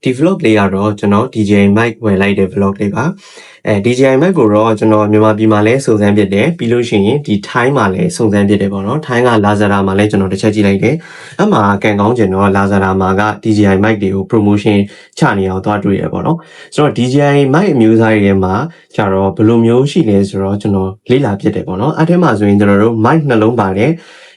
ဒီ vlog လေးကတော့ကျွန်တော် DJI mic ဝယ်လိုက်တဲ့ vlog လေးပါDJI mic ကိုတော့ကျွန်တော်မြန်မာပြည်မှာလည်းစုံစမ်းပြတယ်ပြီးလို့ရှိရင်ဒီ Thai မှာလည်းစုံစမ်းပြတယ်ပေါ့နော် Thai က Lazada မှာလည်းကျွန်တော်တစ်ချက်ကြည့်လိုက်တယ်အမှကန်ကောင်းကျင်တော့ Lazada မှာက DJI mic တွေကို promotion ချနေအောင်သွားတွေ့ရပေါ့နော်ဆိုတော့ DJI mic အမျိုးအစားတွေမှာကျတော့ဘယ်လိုမျိုးရှိလဲဆိုတော့ကျွန်တော်လေ့လာပြတယ်ပေါ့နော်အဲ့ထဲမှာဆိုရင်ကျွန်တော်တို့ mic နှလုံးပါတယ်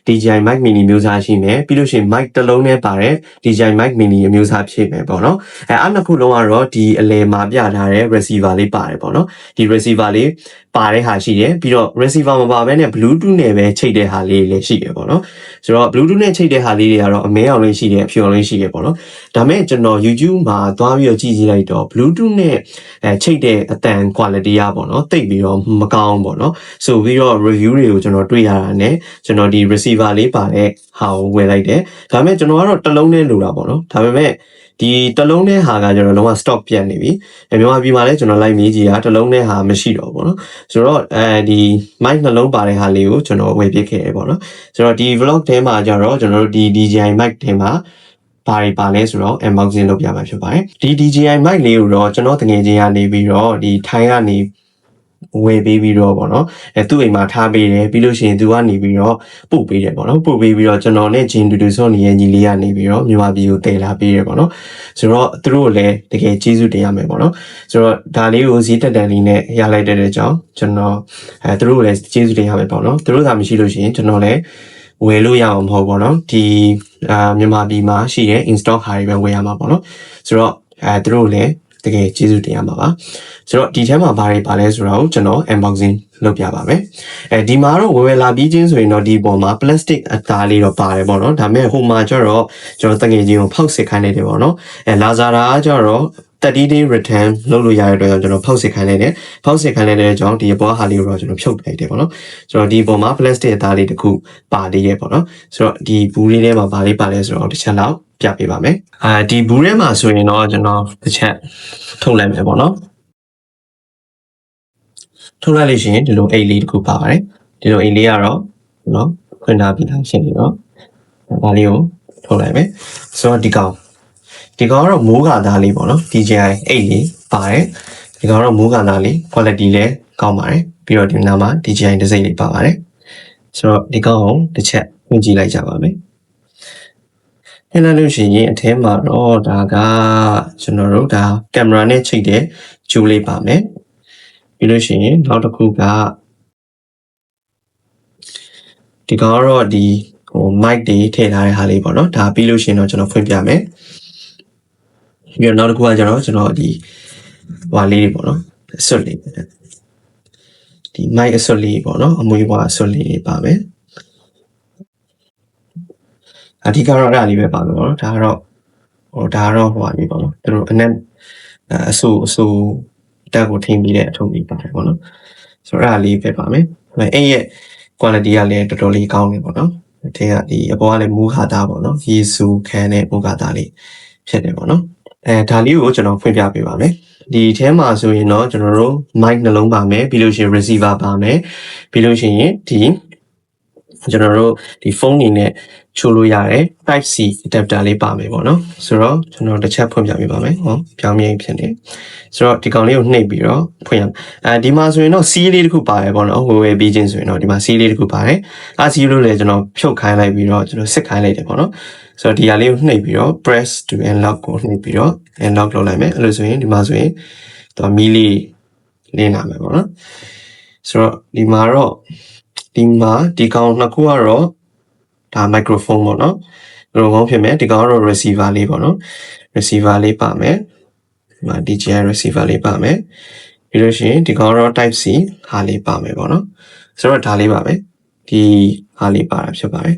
DJI mic mini မျိုးစားရှိမယ်ပြီးလို့ရှိရင် mic တစ်လုံးနဲ့ပါတဲ့ DJI mic mini အမျိုးစားဖြစ်မယ်ပေါ့နော်အဲ့နှစ်ခုလုံးကတော့ဒီအလယ်မှာပြထားတဲ့ receiver လေးပါတယ်ပေါ့နော်ဒီ receiver လေးပါတဲ့ဟာရှိတယ်ပြီးတော့ receiver မပါဘဲနဲ့ Bluetooth နဲ့ပဲချိတ်တဲ့ဟာလေးလည်းရှိတယ်ပေါ့နော်ဆိုတော့ Bluetooth နဲ့ချိတ်တဲ့ဟာလေးတွေကတော့အမဲအောင်လေးရှိတယ်အဖြူအောင်လေးရှိတယ်ပေါ့နော်ဒါမဲ့ကျွန်တော် YouTube မှာသွားပြီးတော့ကြည့်ကြည့်လိုက်တော့ Bluetooth နဲ့ချိတ်တဲ့အတန် quality อ่ะပေါ့နော်တိတ်ပြီးတော့မကောင်းပေါ့နော်ဆိုပြီးတော့ review တွေကိုကျွန်တော်တွေ့ရတာနဲ့ကျွန်တော်ဒီ receiver လေးပါတဲ့ဟာကိုဝယ်လိုက်တယ်ဒါမဲ့ကျွန်တော်ကတော့တစ်လုံးနဲ့လိုတာပေါ့နော်ဒါပေမဲ့ဒီတစ်လုံးနဲ့ဟာကကျွန်တော်လုံးဝ stock ပြတ်နေပြီမြန်မာပြည်မှာလည်းကျွန်တော်လိုက်မေးကြည့်တာတစ်လုံးနဲ့ဟာမရှိတော့ဘူးပေါ့နော်ဆိုတော့ဒီ mic နှလုံးပါတဲ့ဟာလေးကိုကျွန်တော်ဝယ်ပြစ်ခဲ့တယ်ပေါ့နော်ဆိုတော့ဒီ vlog ထဲမှာကျတော့ကျွန်တော်တို့ဒီ DJI mic ထဲမှာဘာတွေပါလဲဆိုတော့ unboxing လုပ်ပြမှာဖြစ်ပါတယ်ဒီ DJI mic လေးကိုတော့ကျွန်တော်တကယ်ချင်းကနေပြီးတော့ဒီ Thai ကနေဝယ်ပေးပြီးတော့ပေါ့နော်သူ့အိမ်မှာထားပေးတယ်ပြီးလို့ရှိရင်သူကနေပြီးတော့ပို့ပေးတယ်ပေါ့နော်ပို့ပေးပြီးတော့ကျွန်တော်နဲ့ဂျင်းတူတူစောနေရဲ့ညီလေးကနေပြီးတော့မြန်မာပြည်ကိုတည်လာပေးတယ်ပေါ့နော်ဆိုတော့သူတို့လည်းတကယ်ကျေးဇူးတင်ရမယ်ပေါ့နော်ဆိုတော့ဒါလေးကိုဈေးတက်တန်လေးနဲ့ရလိုက်တဲ့အကြောင်းကျွန်တော်သူတို့လည်းကျေးဇူးတင်ရမယ်ပေါ့နော်သူတို့သာမရှိလို့ရှိရင်ကျွန်တော်လည်းဝယ်လို့ရအောင်မဟုတ်ပေါ့နော်ဒီမြန်မာပြည်မှာရှိတဲ့ in-stock ဟာတွေပဲဝယ်ရမှာပေါ့နော်ဆိုတော့သူတို့လည်းတကယ်ကျေးဇူးတင်ရမှာပါဆိုတော့ဒီထဲမှာဘာတွေပါလဲဆိုတော့ကျွန်တော် unboxing လုပ်ပြပါမယ်ဒီမှာတော့ဝယ်လာပြီးချင်းဆိုရင်တော့ဒီပေါ်မှာ plastic အသားလေးတော့ပါတယ်ပေါ့နော်ဒါပေမဲ့ဟိုမှာကျတော့ကျွန်တော်တကယ်ချင်းကိုဖောက်စစ်ခိုင်းလိုက်တယ်ပေါ့နော်Lazada ကကျတော့30 day return လုပ်လို့ရတဲ့အတွက်ကျွန်တော်ဖောက်စစ်ခိုင်းလိုက်တယ်ဖောက်စစ်ခိုင်းလိုက်တဲ့အကြောင်းဒီအပေါ်ဟာလေးကိုတော့ကျွန်တော်ဖြုတ်လိုက်တယ်ပေါ့နော်ဆိုတော့ဒီပေါ်မှာ plastic အသားလေးတစ်ခုပါသေးရဲ့ပေါ့နော်ဆိုတော့ဒီဘူးလေးထဲမှာဘာလေးပါလဲဆိုတော့တစ်ချက်လောက်ပြပေးပါမယ်ဒီဘူးထဲမှာဆိုရင်တော့ကျွန်တော်တစ်ချက်ထုတ်လိုက်မယ်ပေါ့နော်ထုတ်လိုက်လို့ရှိရင်ဒီလိုအိတ်လေးတစ်ခုပါပါတယ်ဒီလိုအိတ်လေးကတော့နော်ခွင့်ထားပြီးသားရှင်းပြီနော်ဒါလေးကိုထုတ်လိုက်မယ်ဆိုတော့ဒီကောင်ကတော့မိုးကာသားလေးပေါ့နော် DJI အိတ်လေးပါတယ်ဒီကောင်ကတော့မိုးကာသားလေး quality လည်းကောင်းပါတယ်ပြီးတော့ဒီနားမှာ DJI တစ်စိမ့်လေးပါပါတယ်ဆိုတော့ဒီကောင်ကိုတစ်ချက်ဝင်ကြည့်လိုက်ကြပါမယ်ဟင်းလာလို့ရှိရင်အထဲမှာတော့ဒါကကျွန်တော်တို့ဒါကင်မရာနဲ့ချိတ်တဲ့ဂျူးလေးပါမယ်ပြီးလို့ရှိရင်နောက်တစ်ခုကဒီကတော့ဒီmic တွေထည့်ထားတဲ့ဟာလေးပေါ့နော်ဒါပြီးလို့ရှိရင်တော့ကျွန်တော်ဖွင့်ပြမယ်ပြီးတော့နောက်တစ်ခုကကျတော့ကျွန်တော်ဒီဟွာလေးတွေပေါ့နော်အစွတ်လေးဒီ mic အစွတ်လေးပေါ့နော်အမွေးဘွားအစွတ်လေးတွေပါမယ်အဓိကတော့အဲ့ဒါလေးပဲပါမယ်ပေါ့နော်ဒါကတော့ဟိုပါပြီပေါ့နော်သူတို့အနက်အဆူတက်ကိုထိန်းပြီးတဲ့အထုပ်လေးပါတယ်ပေါ့နော်ဆိုတော့အဲ့ဒါလေးပဲပါမယ်အဲ့ရဲ့ quality ကလည်းတော်တော်လေးကောင်းနေပေါ့နော်ဒီကဒီအပေါ်ကလည်းမူးခါသားပေါ့နော်ရေစူခန်းနဲ့မူးခါသားလေးဖြစ်တယ်ပေါ့နော်ဒါလေးကိုကျွန်တော်ဖွင့်ပြပေးပါမယ်ဒီထဲမှာဆိုရင်တော့ကျွန်တော်တို့ mic နှလုံးပါမယ်ပြီးလို့ရှိရင် receiver ပါမယ်ပြီးလို့ရှိရင်ဒီကျွန်တော်တို့ဒီဖုန်းနေနဲ့ချိုးလို့ရတယ် Type C adapter လေးပါမယ်ပေါ့နော်ဆိုတော့ကျွန်တော်တစ်ချက်ဖွင့်ပြပေးပါမယ်ပြောင်းမြင်ဖြစ်နေဆိုတော့ဒီကောင်လေးကိုနှိပ်ပြီးတော့ဖွင့်ရဒီမှာဆိုရင်တော့ C လေးတစ်ခုပါတယ်ပေါ့နော်ဟိုဝယ်ပြီးချင်းဆိုရင်တော့ဒီမှာ C လေးတစ်ခုပါတယ်C လို့လည်းကျွန်တော်ဖြုတ်ခိုင်းလိုက်ပြီးတော့ကျွန်တော်စစ်ခိုင်းလိုက်တယ်ပေါ့နော်ဆိုတော့ဒီဟာလေးကိုနှိပ်ပြီးတော့ press to unlock ကိုနှိပ်ပြီးတော့ unlock လုပ်လိုက်မယ်အဲ့လိုဆိုရင်ဒီမှာဆိုရင်တော့မီလေးလင်းလာမယ်ပေါ့နော်ဆိုတော့ဒီမှာဒီကောင်နှစ်ခုကတော့ဒါ microphone ပေါ့နော်ဘယ်လိုကောင်းဖြစ်မယ်ဒီကောင်ကတော့ receiver လေးပေါ့နော် receiver လေးပါမယ်ဒီမှာ DJI receiver လေးပါမယ်ပြီးလို့ရှိရင်ဒီကောင်ကတော့ type C ဟာလေးပါမယ်ပေါ့နော်ဆိုတော့ဒါလေးပါပဲဒီဟာလေးပါတာဖြစ်ပါတယ်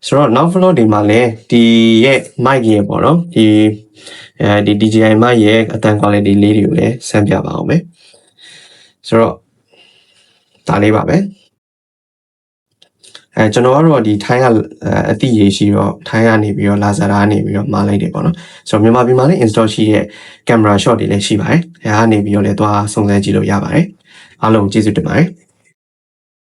ဆိုတော့နောက် floor ဒီမှာလည်းဒီရဲ့ mic ရဲ့ပေါ့နော်ဒီ DJI mic ရဲ့အတန် quality လေးတွေကိုလည်းဆန်းပြပါအောင်မယ်ဆိုတော့ဒါလေးပါပဲကျွန်တော်ကတော့ဒီ Thai ကအတိရေရှိတော့ Thai ကနေပြီးတော့ Lazada ကနေပြီးတော့မှာလိုက်တယ်ပေါ့နော်ဆိုတော့မြန်မာပြည်မှာလည်း install ရှိတဲ့ camera shot တွေလည်းရှိပါတယ်အဲကနေပြီးတော့လည်းသွားစုံစမ်းကြည့်လို့ရပါတယ်အားလုံးကျေးဇူးတင်ပါတယ်